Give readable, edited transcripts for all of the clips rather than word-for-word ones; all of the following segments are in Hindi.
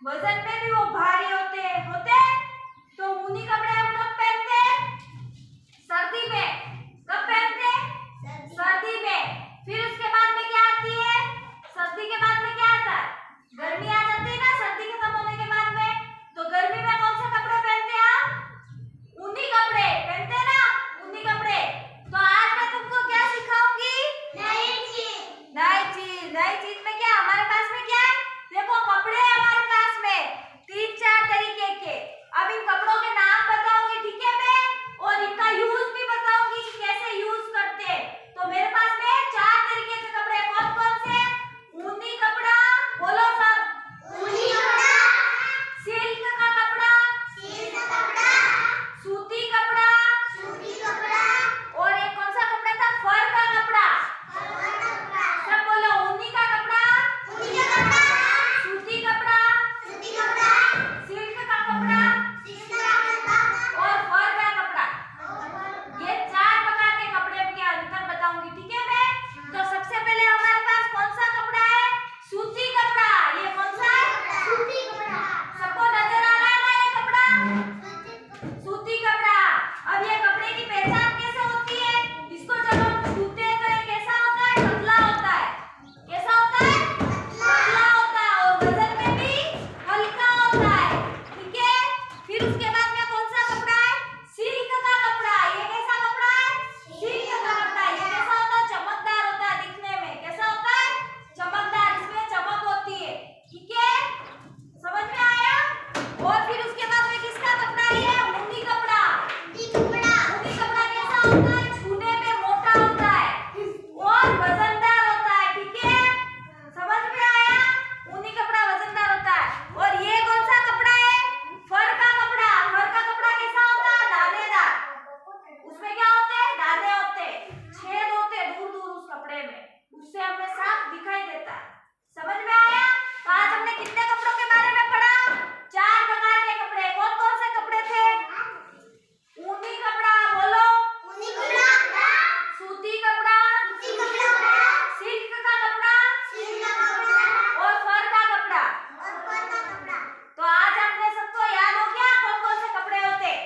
वजन में भी वो भारी होते तो ऊनी कपड़े हम कब पहनते हैं? सर्दी में। कब पहनते हैं? सर्दी में। फिर उसके बाद में क्या आती है? सर्दी के बाद में क्या आता है? गर्मी आ जाती है ना सर्दी खत्म होने के बाद में। तो गर्मी में कौन से कपड़े पहनते हैं आप? ऊनी कपड़े पहनते हैं ना, ऊनी कपड़े। तो आज मैं तुमको क्या सिखाऊंगी? नई चीज में क्या हमारे पास में क्या है? देखो कपड़े हैं हमारे पास में 3-4 तरीके के। अब इन कपड़ों के नाम बताऊंगी, ठीक है मैं, और इनका यूज भी बताऊंगी कि कैसे यूज करते हैं। तो मेरे पास में 4 तरीके के कपड़े कौन कौन से? ऊनी कपड़ा, बोलो सब। ऊनी कपड़ा, सिल्क का कपड़ा, सूती कपड़ा, और एक कौन सा कपड़ा था? फर का कपड़ा। सब बोलो, ऊनी का कपड़ा, सूती कपड़ा, सिल्क का कपड़ा और फर का कपड़ा। ये 4 प्रकार के कपड़े के अंतर बताऊंगी, ठीक है मैं। तो सबसे पहले हमारे पास कौन सा कपड़ा है? सूती कपड़ा। ये कौन सा है? सबको नजर आ रहा है ना ये कपड़ा? सूती कपड़ा। अब ये कपड़े की पहचान कैसे होती है? इसको जब हम छूते हैं तो ये कैसा होता है? पतला होता है। कैसा होता है? पतला होता है और वजन में भी हल्का होता है, ठीक है। फिर उसके बाद में कौन सा कपड़ा है? सिल्क का कपड़ा। ये कैसा कपड़ा है? सिल्क का कपड़ा। ये कैसा होता है? चमकदार होता है दिखने में। कैसा होता है? चमकदार। इसमें चमक होती है, ठीक है। समझ में आया? और फिर उसके बाद में किसका कपड़ा है? ये ऊनी कपड़ा। ऊनी कपड़ा कैसा होता है? छूने में मोटा होता है और वजनदार होता है, ठीक है। समझ में आया? ऊनी कपड़ा वजनदार होता है। और ये कौन सा कपड़ा है? फर का कपड़ा। फर का कपड़ा कैसा होता है? दानेदार। उसमें क्या होते हैं? दाने होते हैं, छेद होते हैं दूर दूर उस कपड़े में, उससे हमें साफ दिखाई देता है। समझ में आया? तो आज हमने कितने कपड़ों के बारे में पढ़ा? 4 प्रकार के कपड़े। कौन कौन से कपड़े थे? ऊनी कपड़ा, बोलो। सूती कपड़ा, सिल्क का कपड़ा और फर का कपड़ा। तो आज आपने सबको याद हो गया कौन कौन से कपड़े होते हैं?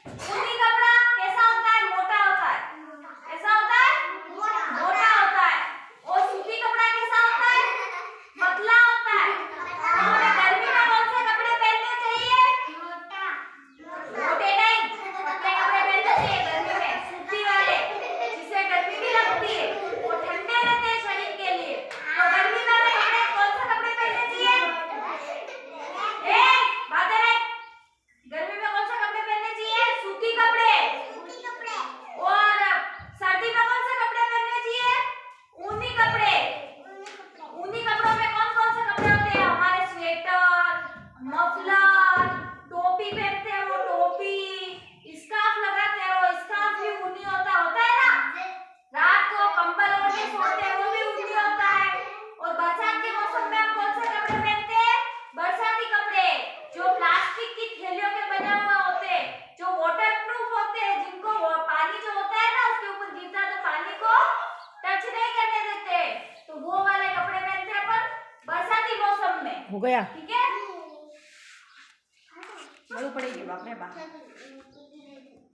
ऊनी कपड़ा कैसा होता है? मोटा होता है। कैसा होता है? मोटा होता है। और सूती कपड़ा कैसा होता है? पतला होता है। तो हमें गर्मी में कौन से कपड़े पहनने चाहिए? मोटे नहीं, पतले कपड़े पहनने चाहिए गर्मी में, सूती वाले, जिससे गर्मी भी लगती है, वो ठंडे रहते हैं शरीर के लिए। तो गर्मी में हमें कपड़े कौन से कपड़े पहनने चाहिए? बातें नहीं। गर्मी में कौन से कपड़े पहनने चाहिए? सूती कपड़े। और सर्दी में कौन से कपड़े पहनने चाहिए? ऊनी कपड़े। ऊनी कपड़ों में कौन कौन से कपड़े होते हैं? हमारे स्वेटर, मफलर, टोपी पहनते हैं वो टोपी, स्कार्फ लगाते हैं वो स्कार्फ भी ऊनी होता है ना। रात को कंबल ओढ़ के सोते हैं वो भी ऊनी होता है। और बरसात के मौसम में हम कौन से कपड़े पहनते हैं? बरसाती कपड़े, जो प्लास्टिक की थैलियों के बने हुए होते हैं, जो वाटर प्रूफ होते हैं, जिनको पानी जो होता है ना उसके ऊपर गिरता है तो पानी को टच नहीं करने देते, तो वो वाले कपड़े पहनते हैं अपन बरसाती मौसम में। हो गया। ठीक है। बड़ू पड़ेगी बाप रे बाप।